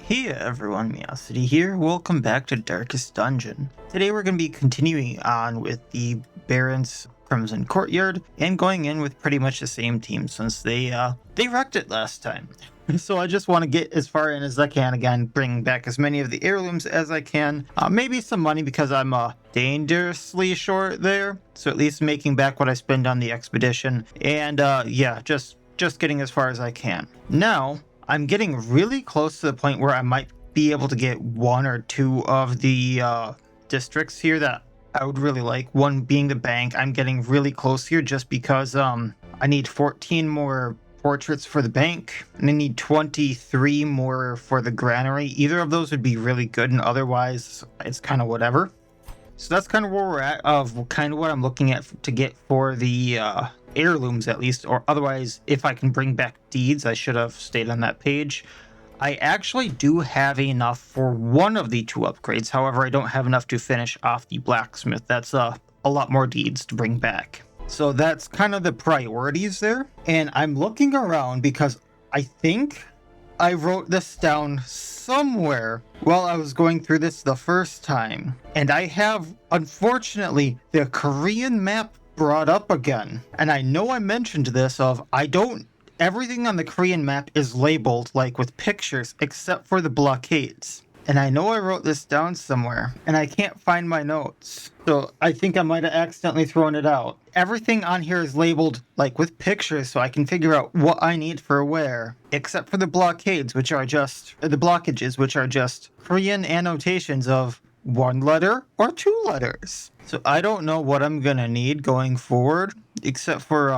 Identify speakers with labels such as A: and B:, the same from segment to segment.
A: Hey everyone, Miacidae here. Welcome back to Darkest Dungeon. Today we're going to be continuing on with the Baron's Crimson Courtyard and going in with pretty much the same team since they wrecked it last time. So I just want to get as far in as I can again, bring back as many of the heirlooms as I can. Maybe some money because I'm dangerously short there. So at least making back what I spend on the expedition. And yeah, just getting as far as I can. Now, I'm getting really close to the point where I might be able to get one or two of the districts here that I would really like. One being the bank. I'm getting really close here just because I need 14 more portraits for the bank, and I need 23 more for the granary. Either of those would be really good, and otherwise it's kind of whatever. So that's kind of where we're at, of kind of what I'm looking at to get for the heirlooms at least, or otherwise if I can bring back deeds. I should have stayed on that page. I actually do have enough for one of the two upgrades. However, I don't have enough to finish off the blacksmith. That's a lot more deeds to bring back. So that's kind of the priorities there. And I'm looking around because I think I wrote this down somewhere while I was going through this the first time. And I have, unfortunately, the Korean map brought up again. And I know I mentioned this everything on the Korean map is labeled like with pictures except for the blockades. And I know I wrote this down somewhere and I can't find my notes. So I think I might have accidentally thrown it out. Everything on here is labeled like with pictures so I can figure out what I need for where, except for the blockages, which are just Korean annotations of one letter or two letters. So I don't know what I'm gonna need going forward, except for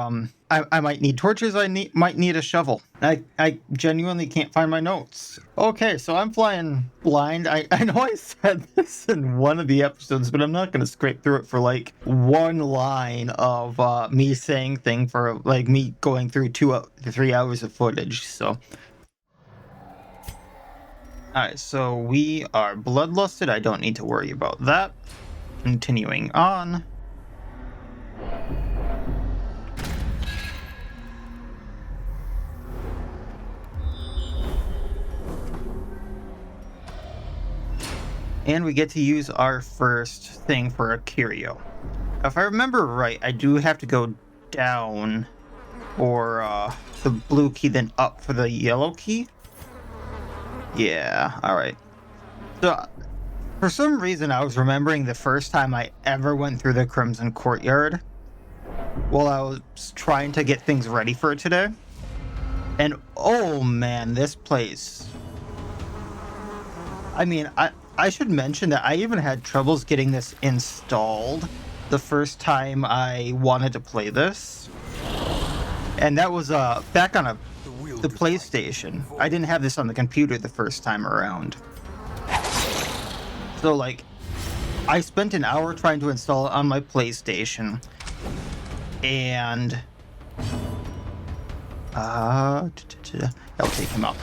A: I might need torches. Might need a shovel. I genuinely can't find my notes. Okay, so I'm flying blind. I know I said this in one of the episodes, but I'm not gonna scrape through it for like one line of me saying thing for like me going through 2 to 3 hours of footage. So. Alright, so we are bloodlusted. I don't need to worry about that. Continuing on. And we get to use our first thing for a curio. If I remember right, I do have to go down for the blue key, then up for the yellow key. Yeah, alright. So, for some reason I was remembering the first time I ever went through the Crimson Courtyard while I was trying to get things ready for it today. And oh man, this place. I mean, I should mention that I even had troubles getting this installed the first time I wanted to play this. And that was back on the PlayStation. I didn't have this on the computer the first time around. So like, I spent an hour trying to install it on my PlayStation. And I'll take him up.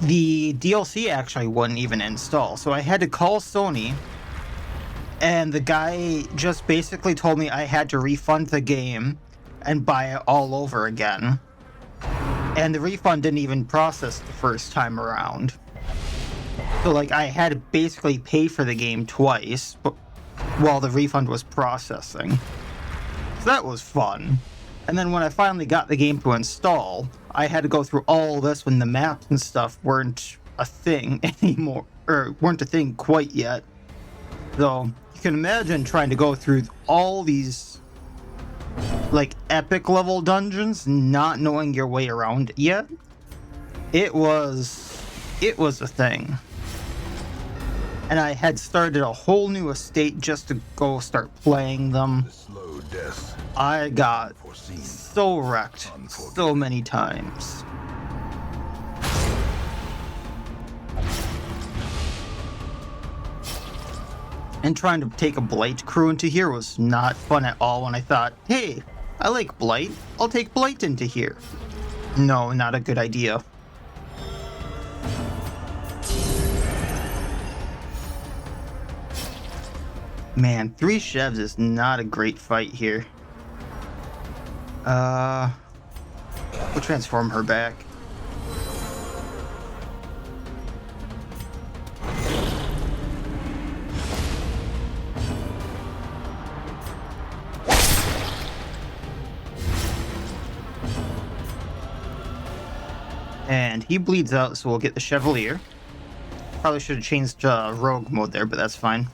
A: The DLC actually wouldn't even install, so I had to call Sony, and the guy just basically told me I had to refund the game and buy it all over again. And the refund didn't even process the first time around. So like, I had to basically pay for the game twice while the refund was processing. So that was fun. And then when I finally got the game to install, I had to go through all this when the maps and stuff weren't a thing anymore, or weren't a thing quite yet. So you can imagine trying to go through all these like epic level dungeons, not knowing your way around yet. It was a thing. And I had started a whole new estate just to go start playing them. I got so wrecked so many times. And trying to take a Blight crew into here was not fun at all when I thought, hey, I like Blight. I'll take Blight into here. No, not a good idea. Man, 3 chefs is not a great fight here. We'll transform her back. And he bleeds out, so we'll get the Chevalier. Probably should have changed rogue mode there, but that's fine.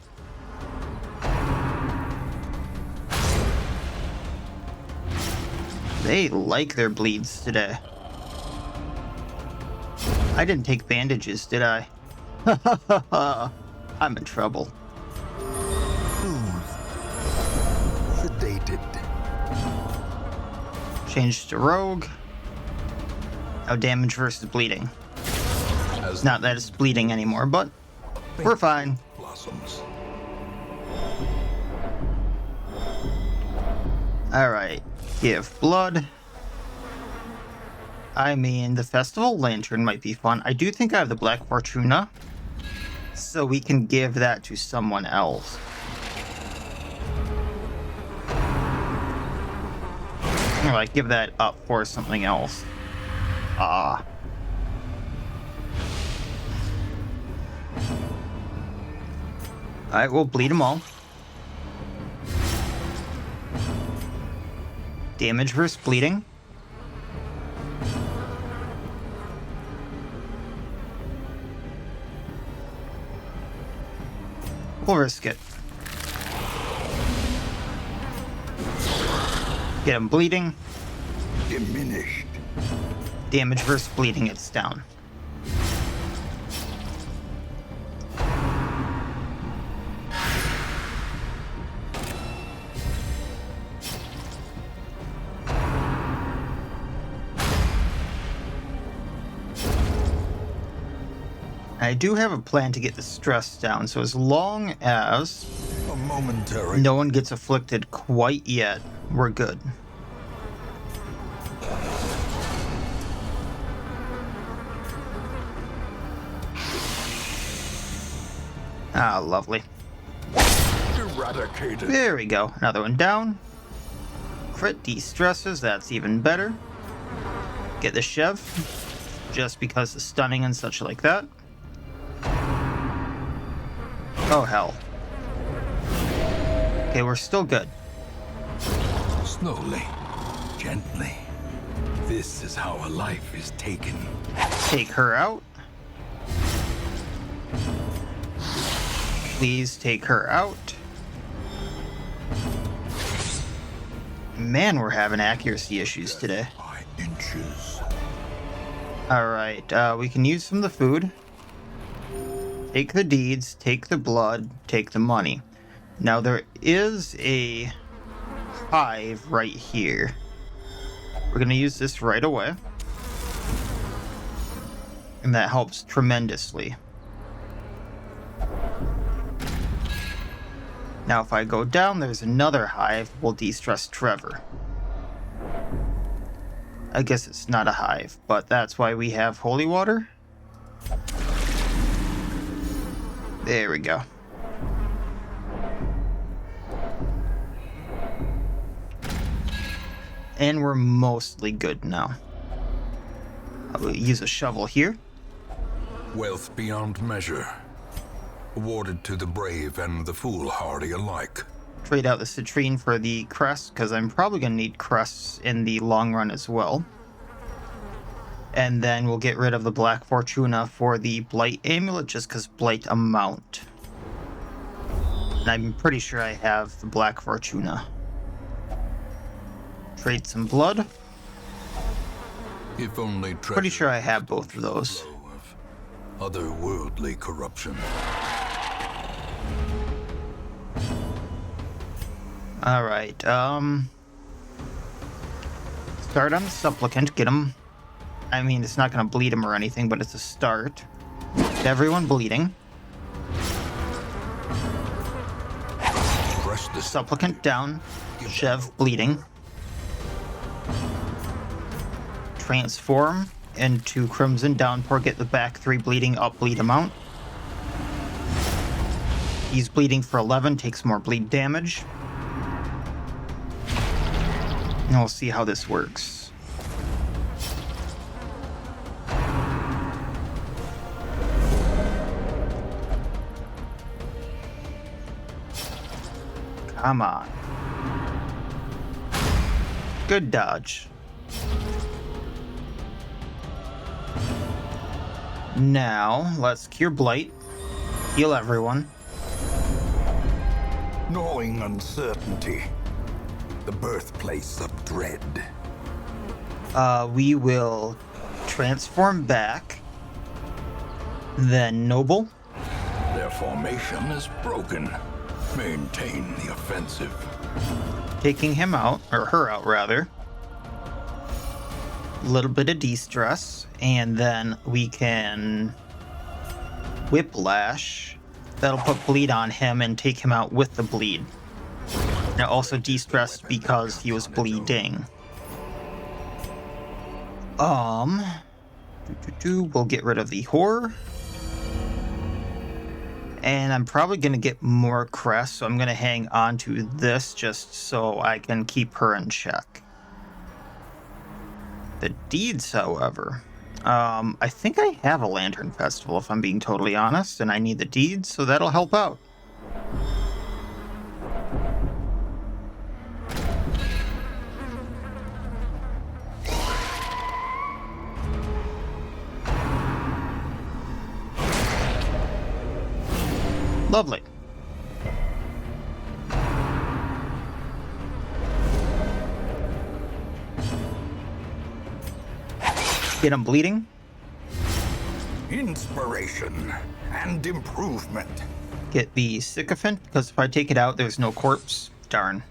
A: They like their bleeds today. I didn't take bandages, did I? I'm in trouble.
B: Sedated.
A: Change to rogue. Now damage versus bleeding. Not that it's bleeding anymore, but we're fine.
B: Blossoms.
A: Alright, give blood. I mean, the Festival Lantern might be fun. I do think I have the Black Fortuna, so we can give that to someone else. Or like, give that up for something else. Alright, we'll bleed them all. Damage versus bleeding. We'll risk it. Get him bleeding.
B: Diminished.
A: Damage versus bleeding, it's down. I do have a plan to get the stress down, so as long as
B: A momentary.
A: no one gets afflicted quite yet, we're good. Ah, lovely.
B: Eradicated.
A: There we go. Another one down. Crit de-stresses, that's even better. Get the Chev, just because the stunning and such like that. Oh, hell. Okay, we're still good.
B: Slowly. Gently. This is how a life is taken.
A: Take her out. Please take her out. Man, we're having accuracy issues today.
B: By inches.
A: Alright, we can use some of the food. Take the deeds, take the blood, take the money. Now there is a hive right here. We're going to use this right away. And that helps tremendously. Now if I go down, there's another hive. We'll de-stress Trevor. I guess it's not a hive, but that's why we have holy water. There we go. And we're mostly good now. I will use a shovel here.
B: Wealth beyond measure. Awarded to the brave and the foolhardy alike.
A: Trade out the citrine for the crest, because I'm probably going to need crests in the long run as well. And then we'll get rid of the Black Fortuna for the Blight Amulet, just because Blight amount. And I'm pretty sure I have the Black Fortuna. Trade some blood.
B: If only
A: Pretty sure I have both of those.
B: Of otherworldly corruption.
A: Alright, start on the Supplicant, get him. I mean, it's not going to bleed him or anything, but it's a start. Get everyone bleeding.
B: Press the
A: Supplicant down. Chev bleeding. Transform into Crimson Downpour, get the back 3 bleeding, up bleed amount. He's bleeding for 11, takes more bleed damage. And we'll see how this works. Come on. Good dodge. Now, let's Cure Blight. Heal everyone.
B: Gnawing uncertainty. The birthplace of dread.
A: We will transform back. Then Noble.
B: Their formation is broken. Maintain the offensive.
A: Taking him out, or her out rather. A little bit of de-stress, and then we can Whiplash. That'll put bleed on him and take him out with the bleed. Now also de-stressed because he was bleeding. We'll get rid of the horror. And I'm probably going to get more crest, so I'm going to hang on to this just so I can keep her in check. The deeds, however, I think I have a Lantern Festival, if I'm being totally honest, and I need the deeds, so that'll help out. Lovely. Get him bleeding.
B: Inspiration and improvement.
A: Get the Sycophant, because if I take it out, there's no corpse. Darn.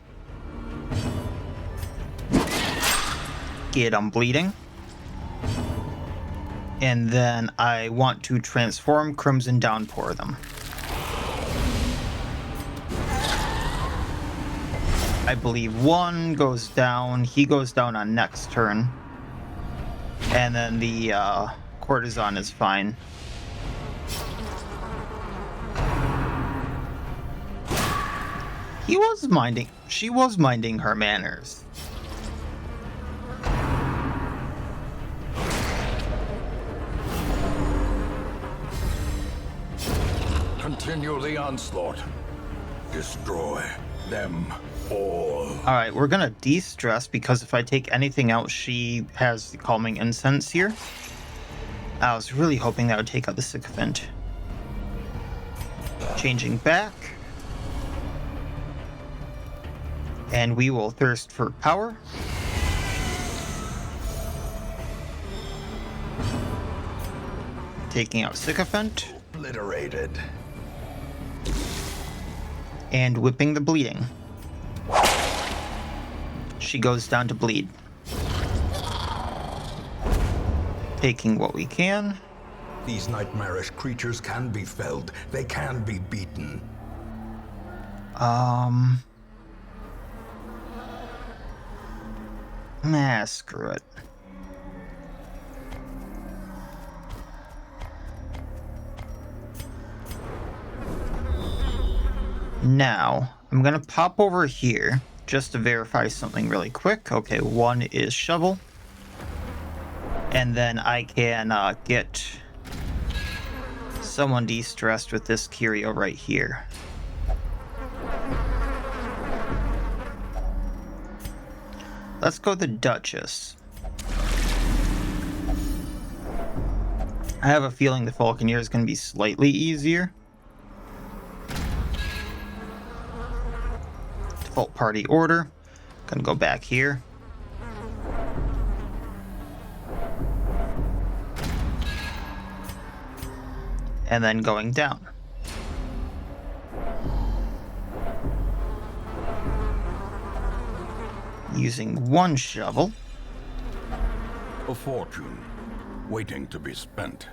A: Get him bleeding. And then I want to transform Crimson Downpour them. I believe one goes down. He goes down on next turn. And then the Courtesan is fine. She was minding her manners.
B: Continue the onslaught. Destroy them all.
A: Alright, we're gonna de-stress because if I take anything out, she has the Calming Incense here. I was really hoping that would take out the Sycophant. Changing back. And we will thirst for power. Taking out Sycophant.
B: Obliterated.
A: And whipping the bleeding. She goes down to bleed. Taking what we can.
B: These nightmarish creatures can be felled. They can be beaten.
A: Nah, screw it. Now, I'm gonna pop over here just to verify something really quick. Okay, one is Shovel. And then I can get someone de-stressed with this curio right here. Let's go with the Duchess. I have a feeling the Falconer is going to be slightly easier. Default party order. Gonna go back here. And then going down. Using one shovel.
B: A fortune waiting to be spent.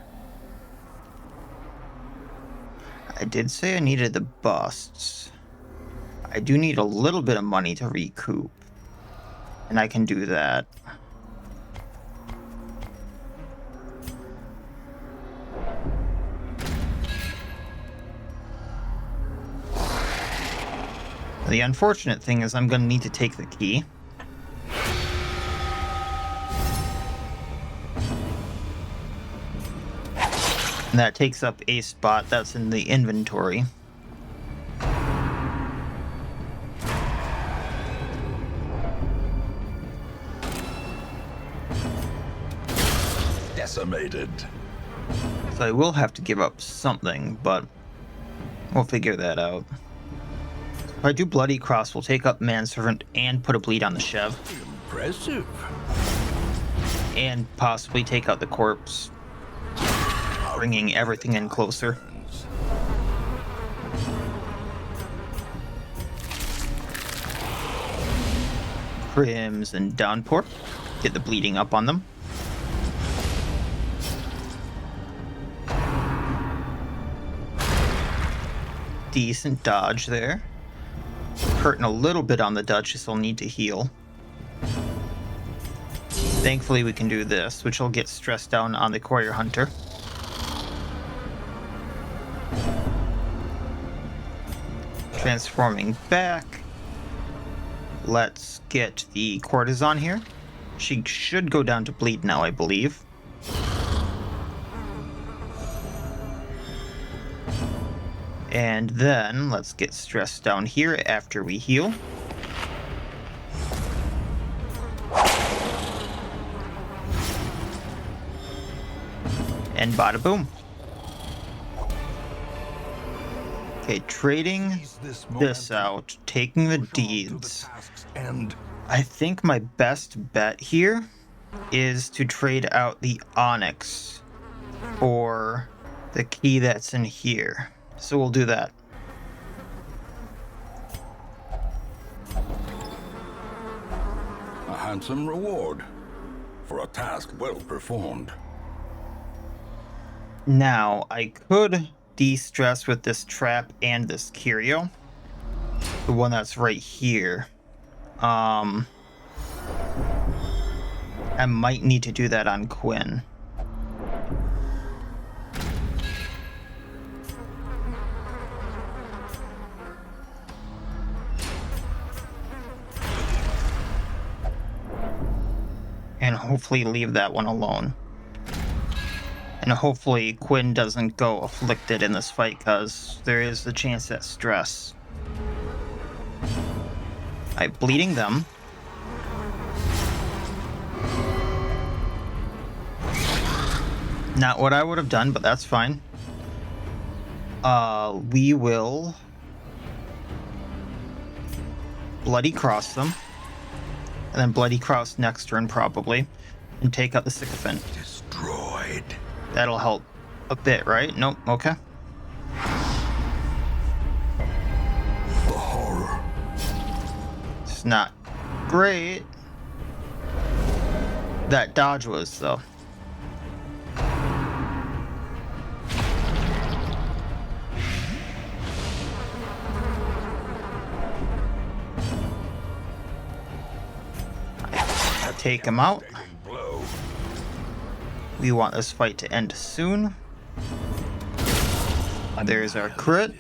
A: I did say I needed the busts. I do need a little bit of money to recoup. And I can do that. The unfortunate thing is I'm going to need to take the key. And that takes up a spot that's in the inventory.
B: Decimated.
A: So So I will have to give up something, but we'll figure that out. If I do Bloody Cross, we'll take up Manservant and put a bleed on the Chev.
B: Impressive.
A: And possibly take out the corpse, bringing everything in closer. Crimson Downpour. Get the bleeding up on them. Decent dodge there. Hurting a little bit on the Duchess, will need to heal. Thankfully we can do this, which will get stressed down on the Courier Hunter. Transforming back. Let's get the Courtesan here. She should go down to bleed now, I believe. And then let's get stressed down here after we heal. And bada boom. Okay, trading this out, taking the deeds.
B: And
A: I think my best bet here is to trade out the Onyx for the key that's in here. So we'll do that.
B: a handsome reward for a task well performed.
A: Now, I could de-stress with this trap and this curio. The one that's right here. I might need to do that on Quinn. And hopefully leave that one alone. And hopefully Quinn doesn't go afflicted in this fight, because there is the chance at stress. Alright, bleeding them. Not what I would have done, but that's fine. We will Bloody Cross them. And then Bloody Cross next turn, probably. And take out the Sycophant.
B: Destroyed.
A: That'll help a bit, right? Nope, okay.
B: The horror.
A: It's not great. That dodge was, though. Take him out. We want this fight to end soon. There's our crit.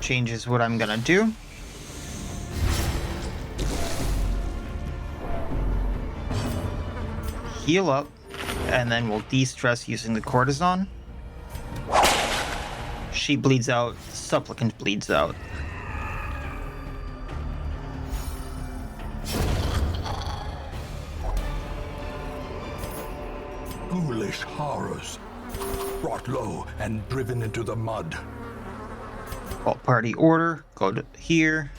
A: Changes what I'm gonna do. Heal up, and then we'll de-stress using the Courtesan. She bleeds out, Supplicant bleeds out.
B: Ghoulish horrors, brought low and driven into the mud.
A: Vault party order, go to here.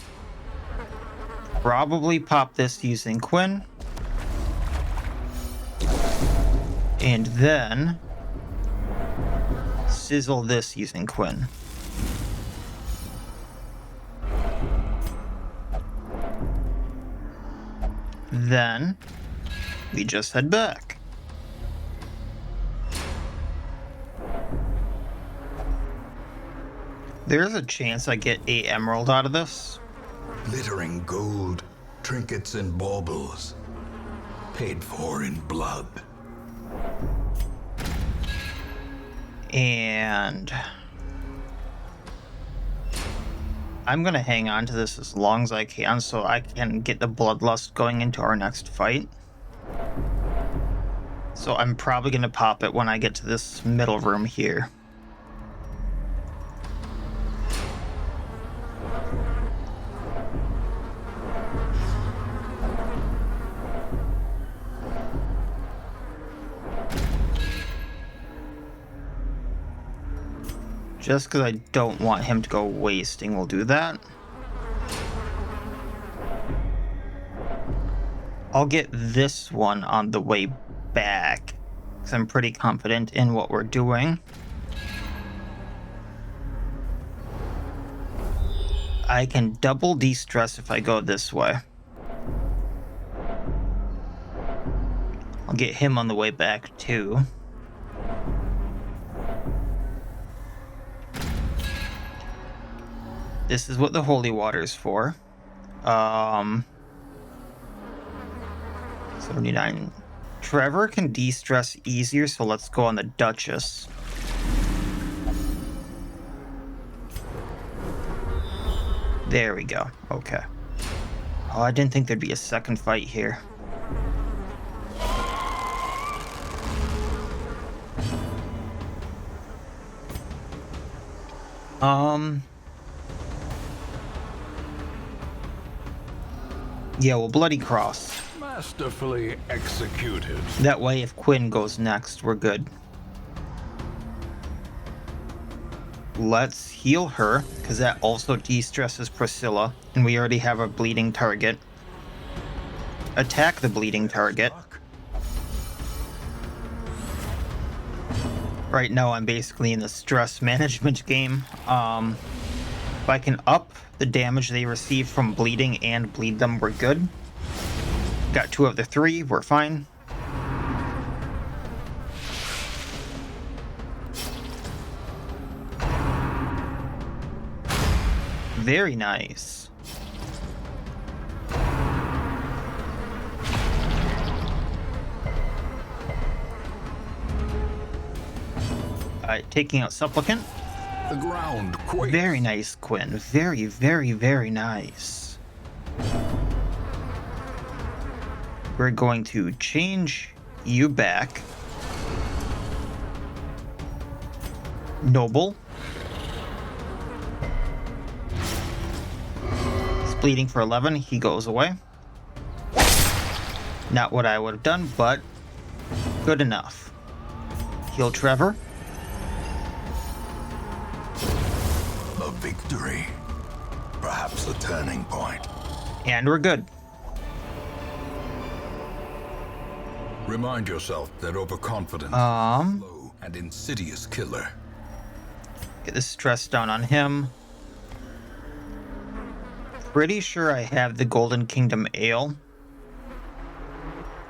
A: Probably pop this using Quinn. And then sizzle this using Quinn. Then we just head back. There's a chance I get 8 emerald out of this.
B: Glittering gold, trinkets and baubles, paid for in blood.
A: And I'm gonna hang on to this as long as I can so I can get the bloodlust going into our next fight. So I'm probably gonna pop it when I get to this middle room here. Just because I don't want him to go wasting, we'll do that. I'll get this one on the way back, because I'm pretty confident in what we're doing. I can double de-stress if I go this way. I'll get him on the way back too. This is what the holy water is for. 79. Trevor can de-stress easier, so let's go on the Duchess. There we go. Okay. Oh, I didn't think there'd be a second fight here. Yeah, well, Bloody Cross.
B: Masterfully executed.
A: That way, if Quinn goes next, we're good. Let's heal her, because that also de-stresses Priscilla, and we already have a bleeding target. Attack the bleeding target. Right now, I'm basically in the stress management game. If I can up the damage they receive from bleeding and bleed them, we're good. Got 2 of the 3, we're fine. Very nice. Alright, taking out Supplicant.
B: The ground quakes.
A: Very nice, Quinn. Very, very, very nice. We're going to change you back. Noble. He's bleeding for 11. He goes away. Not what I would have done, but good enough. Heal Trevor.
B: A victory. Perhaps a turning point.
A: And we're good.
B: Remind yourself that overconfidence is a slow and insidious killer.
A: Get the stress down on him. Pretty sure I have the Golden Kingdom Ale.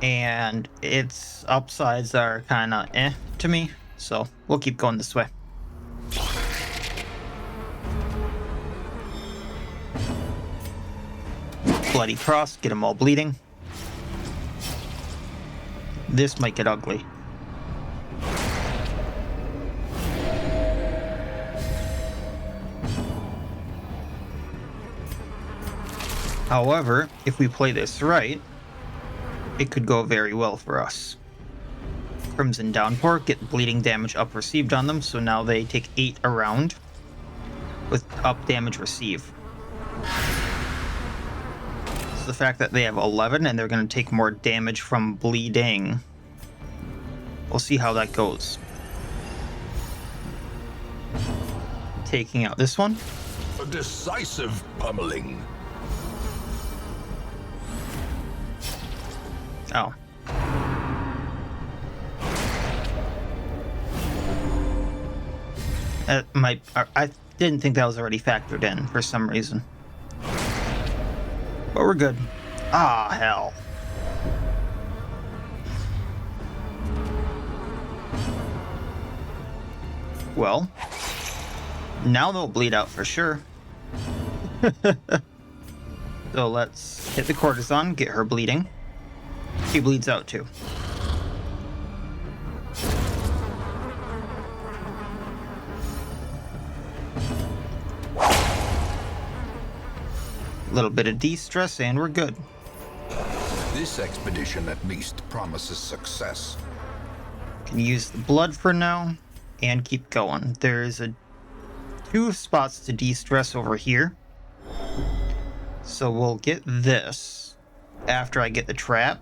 A: And its upsides are kind of to me. So we'll keep going this way. Bloody Cross, get them all bleeding. This might get ugly. However, if we play this right, it could go very well for us. Crimson Downpour, get bleeding damage up received on them, so now they take 8 a round with up damage receive. The fact that they have 11 and they're going to take more damage from bleeding. We'll see how that goes. Taking out this one.
B: A decisive pummeling.
A: Oh. I didn't think that was already factored in for some reason. But we're good. Ah, hell. Well, now they'll bleed out for sure. So let's hit the courtesan, get her bleeding. She bleeds out too. Little bit of de-stress and we're good.
B: This expedition at least promises success.
A: Can use the blood for now and keep going. There's 2 spots to de-stress over here. So we'll get this after I get the trap.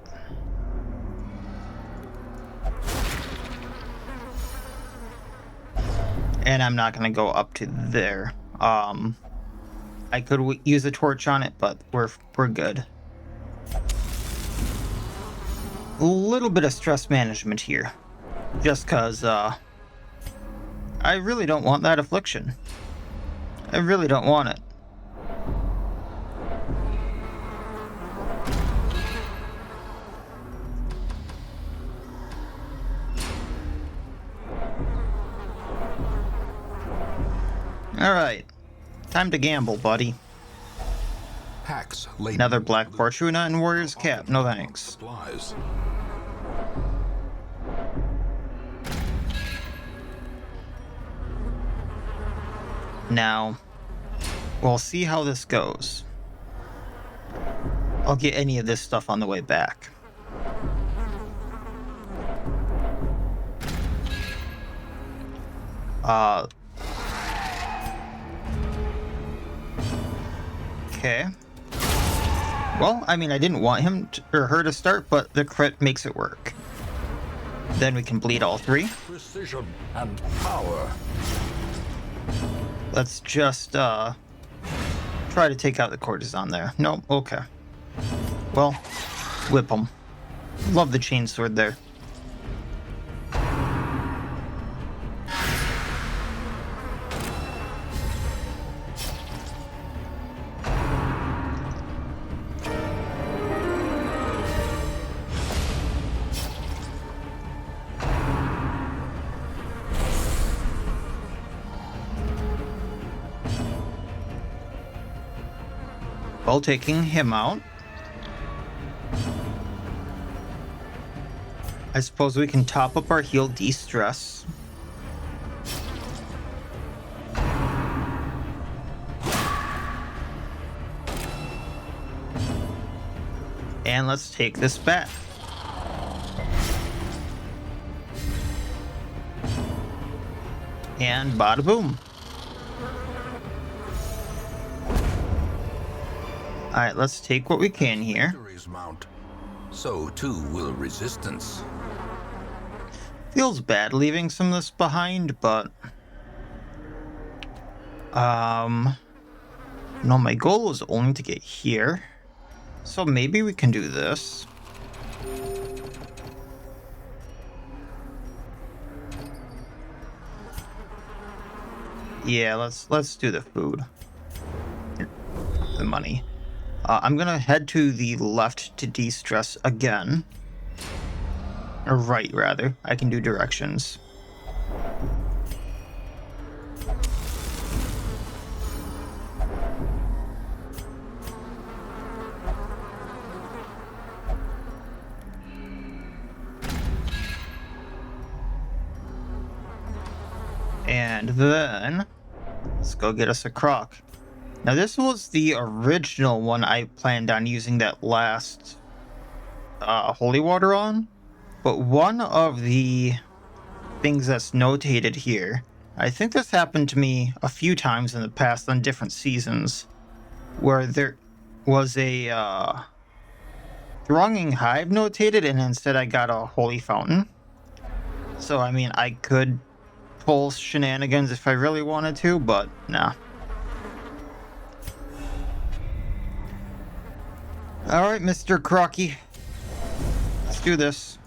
A: And I'm not going to go up to there. I could use a torch on it, but we're good. A little bit of stress management here. Just because I really don't want that affliction. I really don't want it. Alright. Time to gamble, buddy.
B: Packs
A: Another Black Fortuna and Warrior's Cap. No thanks.
B: Supplies.
A: Now, we'll see how this goes. I'll get any of this stuff on the way back. Okay. Well, I mean, I didn't want him or her to start, but the crit makes it work. Then we can bleed all three.
B: Precision and power.
A: Let's just try to take out the courtesan there. Nope, okay. Well, whip them. Love the chainsword there. Well, taking him out. I suppose we can top up our heal de-stress. And let's take this back. And bada boom. Alright, let's take what we can here.
B: Victories mount. So too will resistance.
A: Feels bad leaving some of this behind, but no, my goal was only to get here. So maybe we can do this. Yeah, let's do the food. The money. I'm gonna head to the left to de-stress again. Or right, rather. I can do directions. And then let's go get us a croc. Now this was the original one I planned on using that last holy water on, but one of the things that's notated here, I think this happened to me a few times in the past on different seasons, where there was a thronging hive notated and instead I got a holy fountain. So I mean, I could pull shenanigans if I really wanted to, but nah. Alright, Mr. Crocky. Let's do this.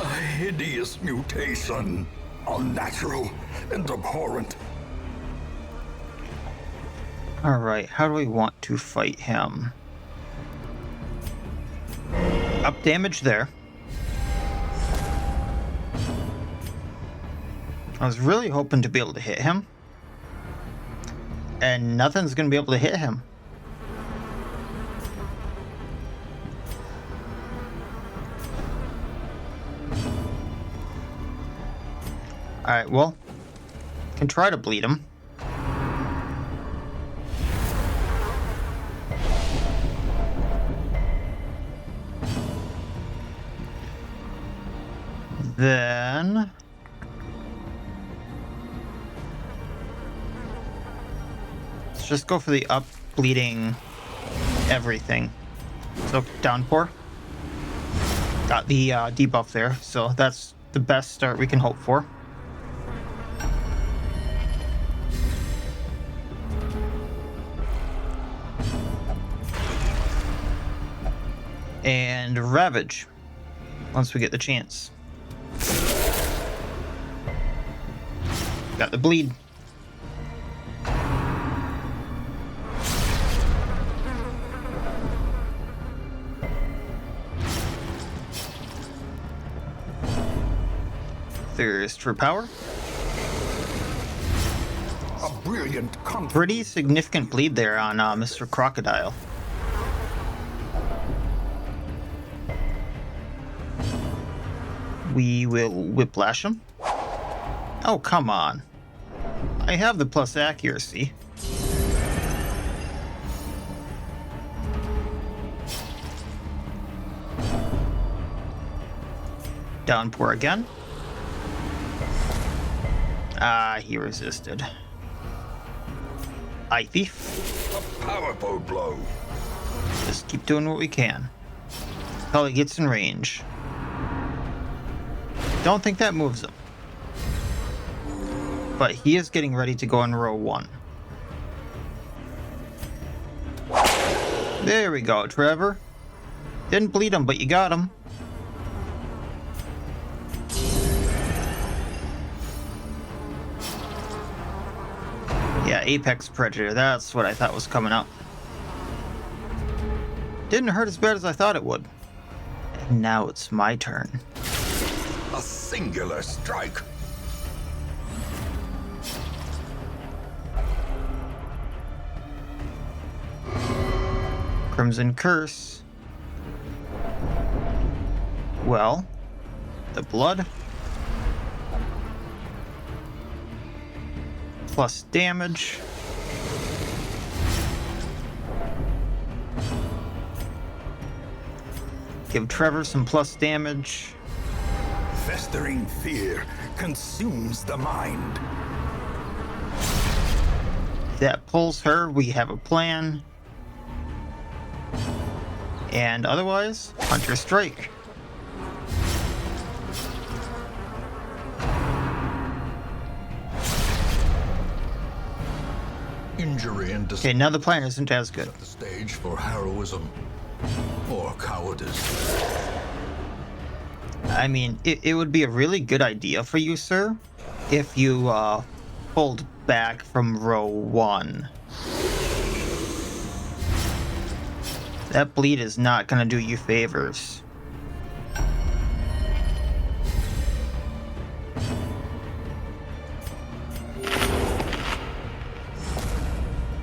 B: A hideous mutation. Unnatural and abhorrent.
A: Alright, how do we want to fight him? Up damage there. I was really hoping to be able to hit him. And nothing's going to be able to hit him. Alright, well, can try to bleed him. Then let's just go for the up bleeding everything. So downpour. Got the debuff there, so that's the best start we can hope for. And Ravage, once we get the chance. Got the bleed. Thirst for power.
B: A brilliant
A: Pretty significant bleed there on Mr. Crocodile. We will whiplash him. Oh, come on. I have the plus accuracy. Downpour again. Ah, he resisted. Eye Thief.
B: A powerful blow.
A: Just keep doing what we can. Until he gets in range. Don't think that moves him. But he is getting ready to go in row 1. There we go, Trevor. Didn't bleed him, but you got him. Yeah, Apex Predator, that's what I thought was coming up. Didn't hurt as bad as I thought it would. And now it's my turn.
B: A singular strike.
A: Crimson Curse. Well, the blood. Plus damage. Give Trevor some plus damage.
B: Festering fear consumes the mind.
A: That pulls her. We have a plan. And otherwise, Hunter Strike.
B: Injury and
A: Okay, now the plan isn't as good.
B: the stage for heroism or cowardice.
A: I mean, it would be a really good idea for you, sir, if you pulled back from row 1. That bleed is not going to do you favors.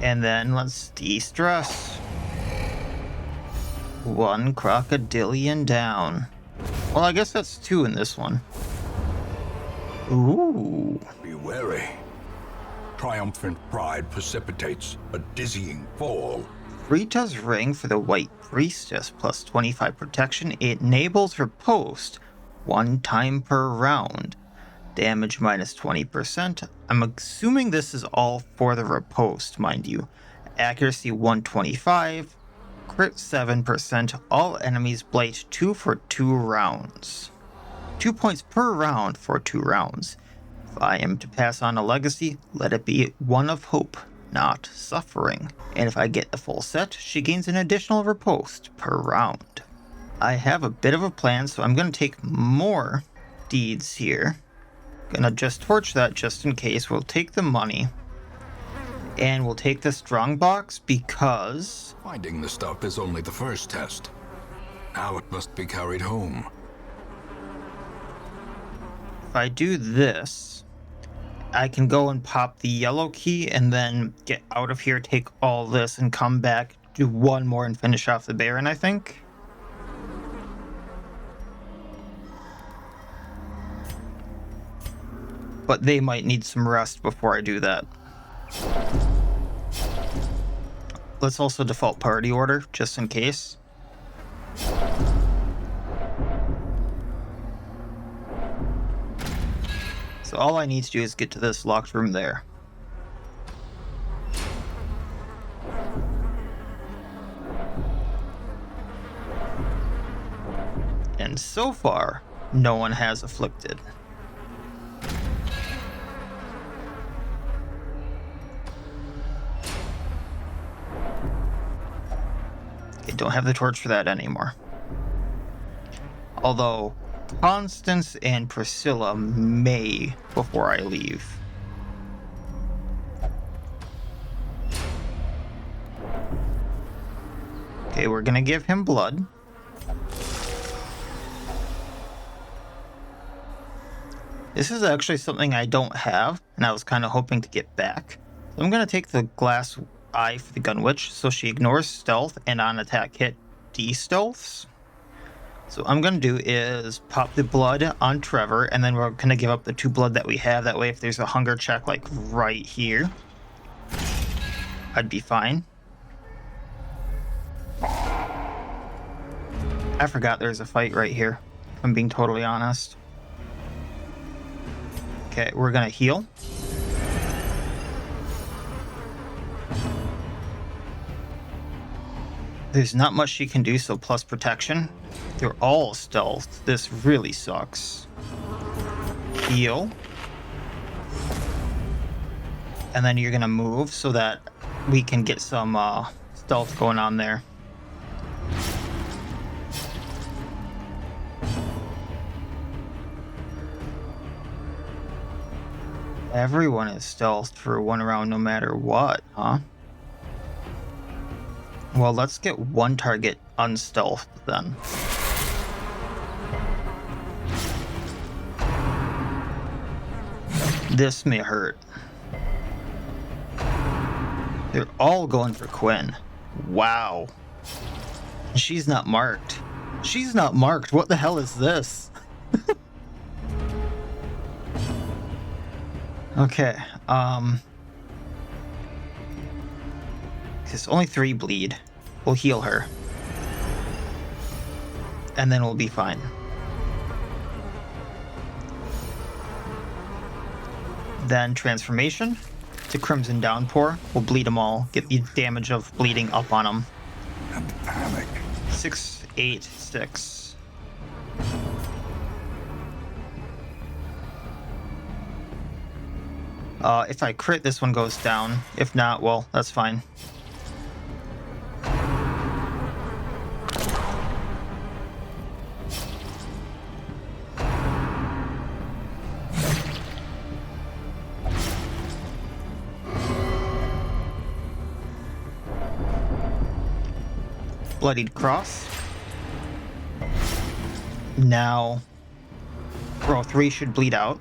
A: And then let's de-stress. 1 Crocodillian down. Well, I guess that's 2 in this one. Ooh.
B: Be wary. Triumphant pride precipitates a dizzying fall.
A: Rita's Ring for the White Priestess plus 25 protection. It enables riposte 1 time per round. Damage minus 20%. I'm assuming this is all for the riposte, mind you. Accuracy 125. Crit 7%. All enemies blight 2 for 2 rounds. 2 points per round for 2 rounds. If I am to pass on a legacy, let it be one of hope, not suffering. And if I get the full set, she gains an additional riposte per round. I have a bit of a plan, so I'm going to take more deeds here. Gonna just torch that just in case. We'll take the money. And we'll take the strong box because...
B: Finding the stuff is only the first test. Now it must be carried home.
A: if I do this, I can go and pop the yellow key and then get out of here, take all this and come back, do one more and finish off the Baron, I think. But they might need some rest before I do that. Let's also default party order, just in case. So all I need to do is get to this locked room there. And so far, no one has afflicted. Okay, don't have the torch for that anymore. Although Constance and Priscilla may before I leave. Okay, we're gonna give him blood. This is actually something I don't have, and I was kind of hoping to get back. So I'm gonna take the glass eye for the gun witch, so she ignores stealth and on attack hit de-stealths. So what I'm gonna do is pop the blood on Trevor, and then we're gonna give up the 2 blood that we have. That way, if there's a hunger check like right here, I'd be fine. I forgot there's a fight right here, if I'm being totally honest. Okay, we're gonna heal. There's not much she can do, so plus protection. They're all stealth. This really sucks. Heal. And then you're gonna move so that we can get some stealth going on there. Everyone is stealthed for 1 round no matter what, huh? Well, let's get 1 target unstealthed then. This may hurt. They're all going for Quinn. Wow. She's not marked. She's not marked. What the hell is this? Okay, it's only 3 bleed. We'll heal her. And then we'll be fine. Then transformation to Crimson Downpour. We'll bleed them all. Get the damage of bleeding up on them.
B: And panic.
A: 6, 8, 6. If I crit, this one goes down. If not, well, that's fine. Bloodied Cross. Now, row 3 should bleed out.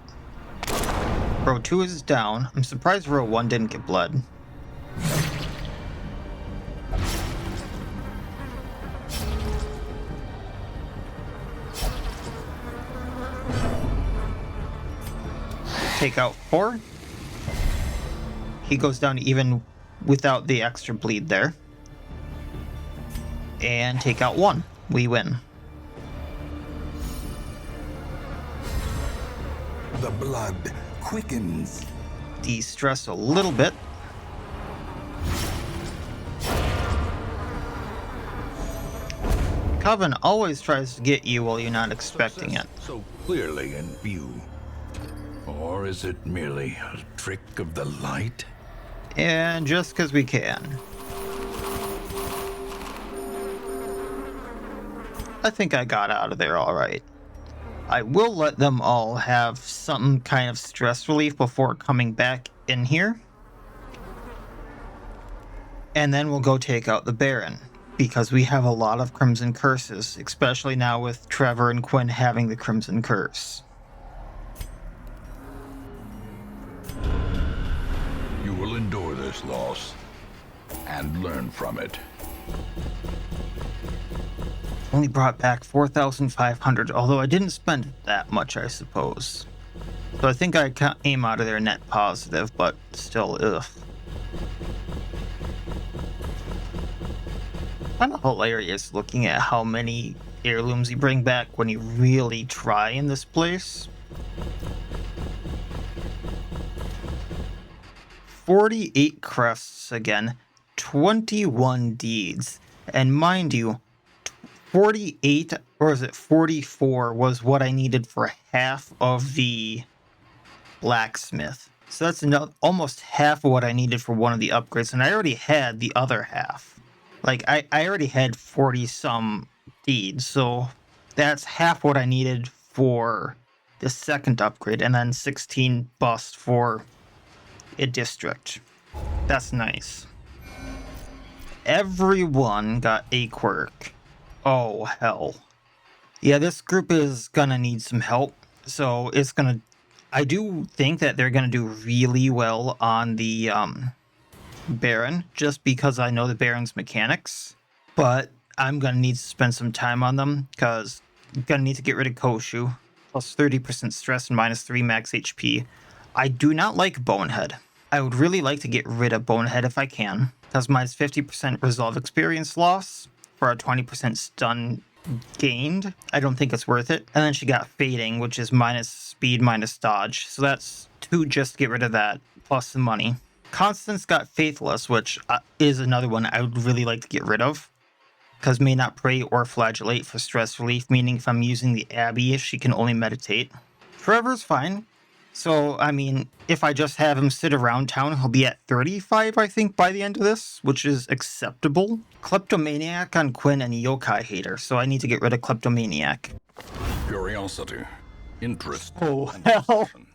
A: Row 2 is down. I'm surprised row 1 didn't get blood. Take out 4. He goes down even without the extra bleed there. And take out 1. We win.
B: The blood quickens.
A: De-stress a little bit. Coven always tries to get you while you're not expecting it.
B: So clearly in view. Or is it merely a trick of the light?
A: And just because we can. I think I got out of there all right. I will let them all have some kind of stress relief before coming back in here. And then we'll go take out the Baron, because we have a lot of Crimson Curses, especially now with Trevor and Quinn having the Crimson Curse.
B: You will endure this loss and learn from it.
A: Only brought back 4,500, although I didn't spend that much, I suppose. So I think I came out of there net positive, but still, ugh. Kind of hilarious looking at how many heirlooms you bring back when you really try in this place. 48 crests again, 21 deeds, and mind you, 48, or is it 44, was what I needed for half of the blacksmith. So that's almost half of what I needed for one of the upgrades, and I already had the other half. Like, I already had 40 some deeds, so that's half what I needed for the second upgrade, and then 16 bust for a district. That's nice. Everyone got a quirk. Oh, hell. Yeah, this group is gonna need some help, so it's gonna... I do think that they're gonna do really well on the Baron, just because I know the Baron's mechanics, but I'm gonna need to spend some time on them, because I'm gonna need to get rid of Koshu, plus 30% stress and minus 3 max HP. I do not like Bonehead. I would really like to get rid of Bonehead if I can, because minus 50% resolve experience loss for a 20% stun gained. I don't think it's worth it. And then she got Fading, which is minus speed, minus dodge. So that's 2 just to get rid of that, plus the money. Constance got Faithless, which is another one I would really like to get rid of, because may not pray or flagellate for stress relief, meaning if I'm using the Abbey, she can only meditate. Trevor's fine. So, I mean, if I just have him sit around town, he'll be at 35, I think, by the end of this, which is acceptable. Kleptomaniac on Quinn and Yokai Hater, so I need to get rid of Kleptomaniac.
B: Curiosity, interest,
A: Oh,
B: and
A: hell.
B: obsession.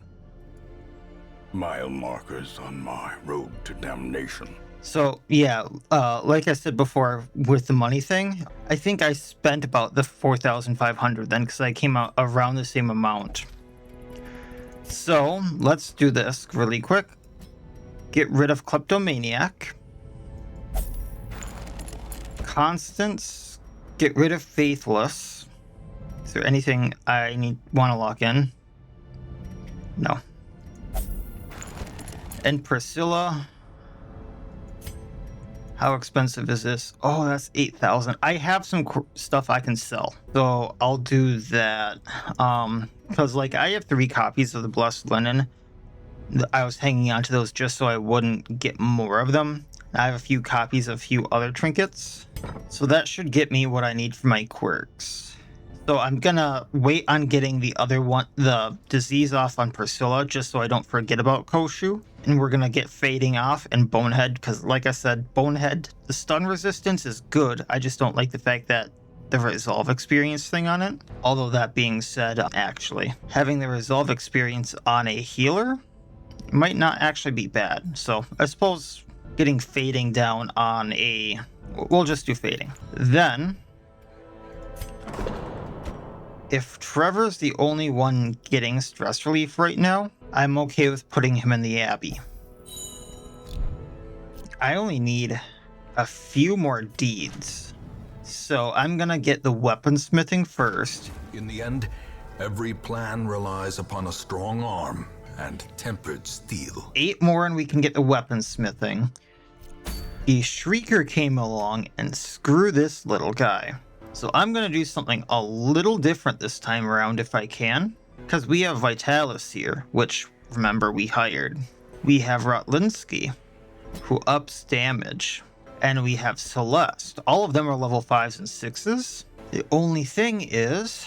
B: Mile markers on my road to damnation.
A: So, yeah, like I said before, with the money thing, I think I spent about the 4,500 then, because I came out around the same amount. So, let's do this really quick. Get rid of Kleptomaniac. Constance. Get rid of Faithless. Is there anything I want to lock in? No. And Priscilla. How expensive is this? Oh, that's 8,000. I have some stuff I can sell, so I'll do that. Because like I have 3 copies of the Blessed Linen. I was hanging on to those just so I wouldn't get more of them. I have a few copies of a few other trinkets, so that should get me what I need for my quirks. So I'm gonna wait on getting the other one, the disease off on Priscilla, just so I don't forget about Koshu. And we're gonna get Fading off and Bonehead, because like I said, Bonehead, the stun resistance is good. I just don't like the fact that the resolve experience thing on it. Although that being said, actually, having the resolve experience on a healer might not actually be bad. So I suppose getting Fading down on a... we'll just do Fading. Then... if Trevor's the only one getting stress relief right now, I'm okay with putting him in the Abbey. I only need a few more deeds. So I'm gonna get the weaponsmithing first.
B: In the end, every plan relies upon a strong arm and tempered steel.
A: 8 more and we can get the weaponsmithing. The Shrieker came along and screw this little guy. So I'm going to do something a little different this time around if I can. Because we have Vitalis here, which, remember, we hired. We have Rotlinsky, who ups damage. And we have Celeste. All of them are level 5s and 6s. The only thing is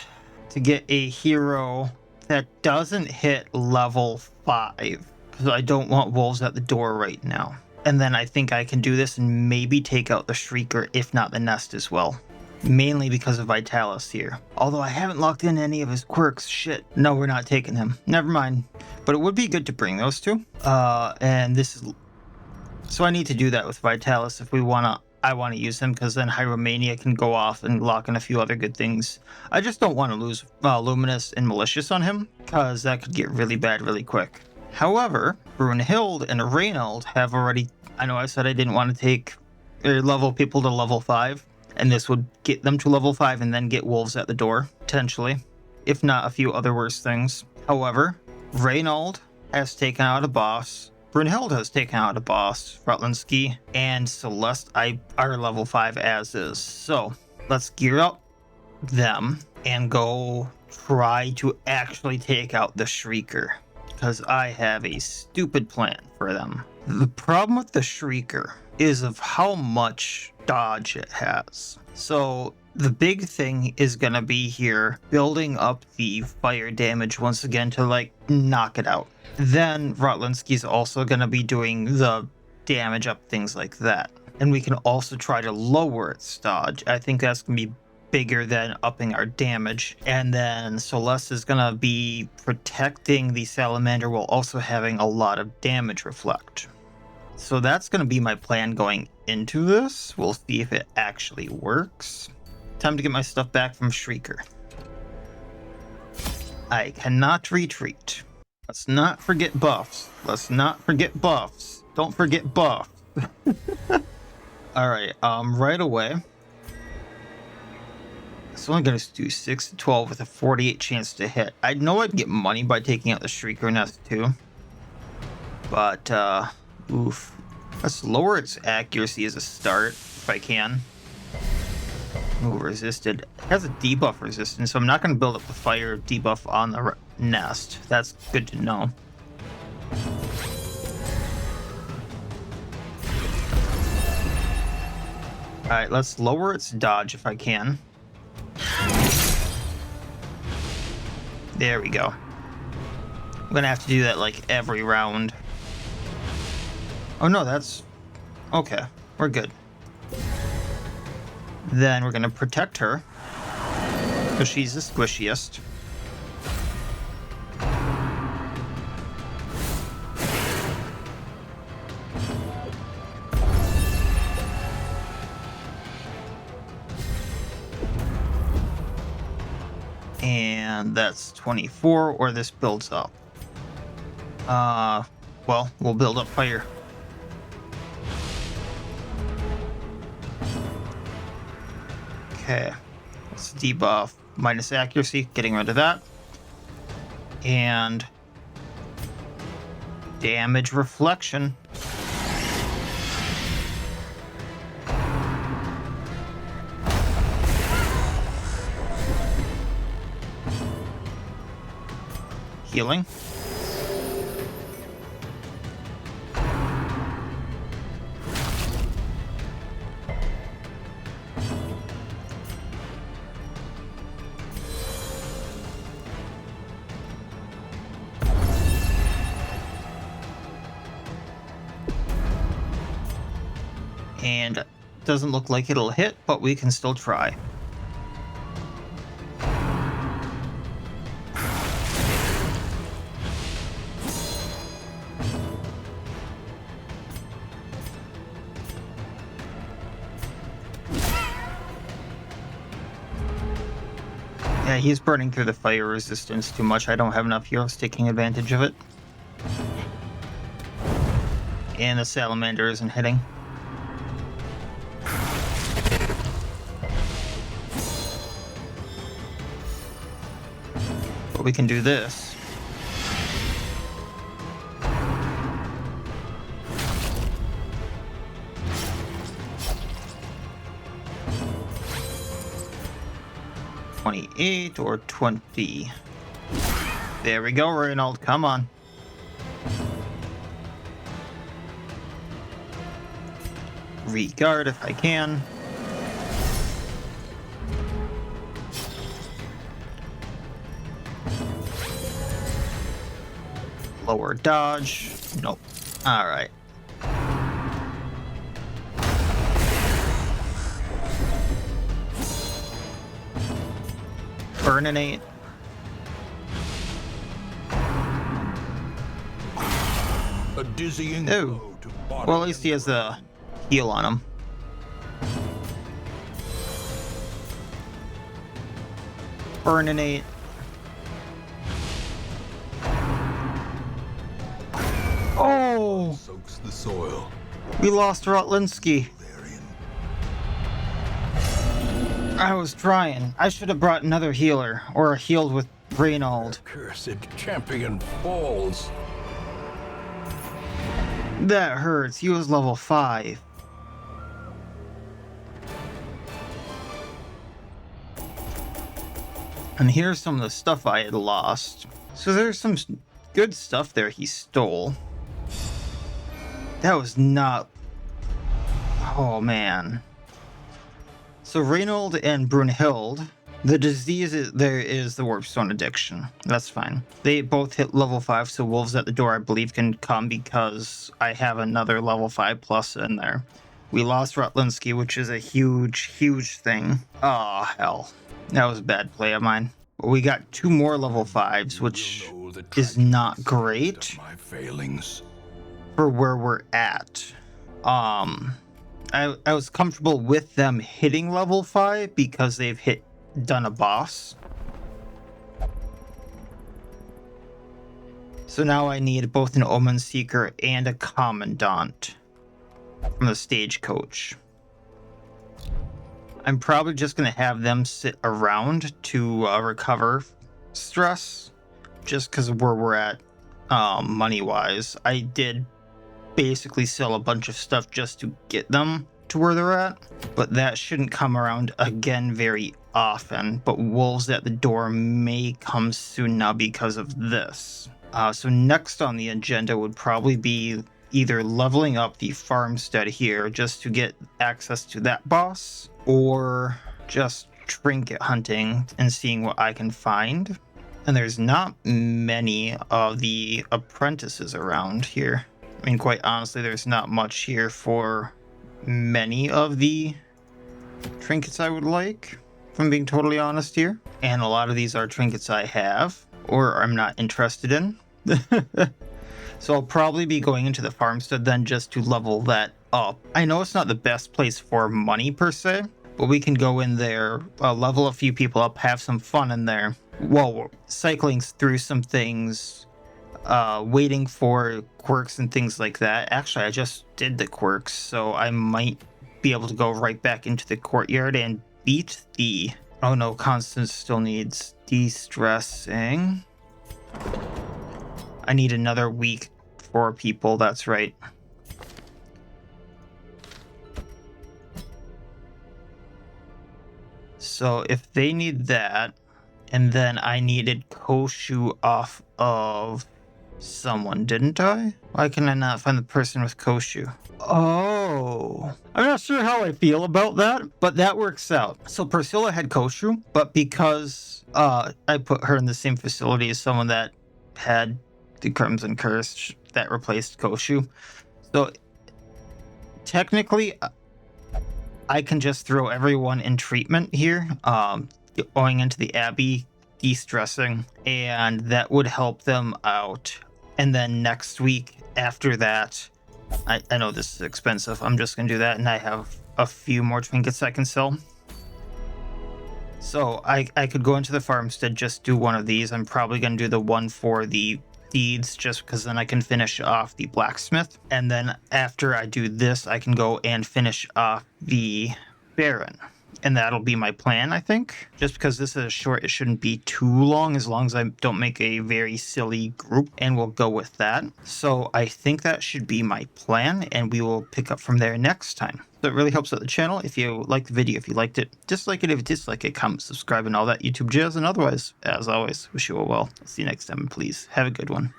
A: to get a hero that doesn't hit level 5. Because I don't want wolves at the door right now. And then I think I can do this and maybe take out the Shrieker, if not the Nest as well. Mainly because of Vitalis here. Although I haven't locked in any of his quirks. Shit. No, we're not taking him. Never mind. But it would be good to bring those two. And this is... so I need to do that with Vitalis if we wanna... I want to use him, because then Hyromania can go off and lock in a few other good things. I just don't want to lose Luminous and Malicious on him, because that could get really bad really quick. However, Brunhild and Reynald have already... I know I said I didn't want to take or level people to level 5. And this would get them to level 5 and then get wolves at the door, potentially. If not a few other worse things. However, Reynald has taken out a boss. Brunhild has taken out a boss. Rotlinsky and Celeste are level 5 as is. So, let's gear up them and go try to actually take out the Shrieker. Because I have a stupid plan for them. The problem with the Shrieker is of how much dodge it has. So The big thing is going to be here building up the fire damage once again to like knock it out. Then Rotlinski's also going to be doing the damage up, things like that. And we can also try to lower its dodge. I think that's going to be bigger than upping our damage. And then Celeste is going to be protecting the Salamander while also having a lot of damage reflect. So that's going to be my plan going into this. We'll see if it actually works. Time to get my stuff back from Shrieker. I cannot retreat. Let's not forget buffs. Let's not forget buffs. Don't forget buffs. Alright, right away. It's only going to do 6 to 12 with a 48 chance to hit. I know I'd get money by taking out the Shrieker nest too. But, oof. Let's lower its accuracy as a start, if I can. Ooh, resisted. It has a debuff resistance, so I'm not going to build up the fire debuff on the nest. That's good to know. Alright, let's lower its dodge if I can. There we go. I'm going to have to do that like every round. Oh no, that's... Okay, we're good. Then we're going to protect her, because she's the squishiest. And that's 24, or this builds up. Well, we'll build up fire. Okay, let's debuff minus accuracy, getting rid of that. And damage reflection. Healing. And doesn't look like it'll hit, but we can still try. Yeah, he's burning through the fire resistance too much. I don't have enough heroes taking advantage of it. And the Salamander isn't hitting. But we can do this. $28 or $20. There we go, Reynald. Come on. Regard if I can. Lower dodge. Nope. Alright. Burninate.
B: A dizzying
A: Oh.
B: blow to body
A: Well, at least he has a heal on him. Burninate. Oh!
B: soaks the soil.
A: We lost Rotlinski.
B: Therein.
A: I was trying. I should have brought another healer, or healed with Reynald.
B: Cursed champion falls.
A: That hurts. He was level 5. And here's some of the stuff I had lost. So there's some good stuff there he stole. That was not... Oh, man. So Reynold and Brunhild, the disease there is the Warpstone addiction. That's fine. They both hit level 5, so Wolves at the Door, I believe, can come because I have another level 5 plus in there. We lost Rutlinsky, which is a huge, huge thing. Oh, hell. That was a bad play of mine. But we got 2 more level 5s, which is not great
B: my failings.
A: for where we're at. I was comfortable with them hitting level 5 because they've done a boss. So now I need both an Omen Seeker and a Commandant from the Stagecoach. I'm probably just going to have them sit around to recover stress, just because of where we're at money-wise. I did basically sell a bunch of stuff just to get them to where they're at, but that shouldn't come around again very often. But Wolves at the Door may come soon now because of this. So next on the agenda would probably be either leveling up the farmstead here just to get access to that boss, or just trinket hunting and seeing what I can find. And there's not many of the apprentices around here. I mean, quite honestly, there's not much here for many of the trinkets I would like, if I'm being totally honest here. And a lot of these are trinkets I have, or I'm not interested in. So I'll probably be going into the farmstead then just to level that up. I know it's not the best place for money per se, but we can go in there, level a few people up, have some fun in there while we're cycling through some things, waiting for quirks and things like that. Actually, I just did the quirks, so I might be able to go right back into the courtyard and beat the... Oh no, Constance still needs de-stressing. I need another week for people, that's right. So if they need that, and then I needed Koshu off of someone, didn't I? Why can I not find the person with Koshu? Oh, I'm not sure how I feel about that, but that works out. So Priscilla had Koshu, but because I put her in the same facility as someone that had the Crimson Curse, that replaced Koshu. So technically, I can just throw everyone in treatment here, going into the Abbey, de-stressing, and that would help them out. And then next week after that, I know this is expensive, I'm just gonna do that, and I have a few more trinkets I can sell. So I could go into the farmstead, just do one of these. I'm probably gonna do the one for the deeds, just because then I can finish off the blacksmith, and then after I do this I can go and finish off the Baron, and that'll be my plan, I think. Just because this is short, it shouldn't be too long as I don't make a very silly group, and we'll go with that. So I think that should be my plan, and we will pick up from there next time. So it really helps out the channel if you like the video. If you liked it, dislike it. If you dislike it, comment, subscribe, and all that YouTube jazz. And otherwise, as always, wish you all well. I'll see you next time, and please have a good one.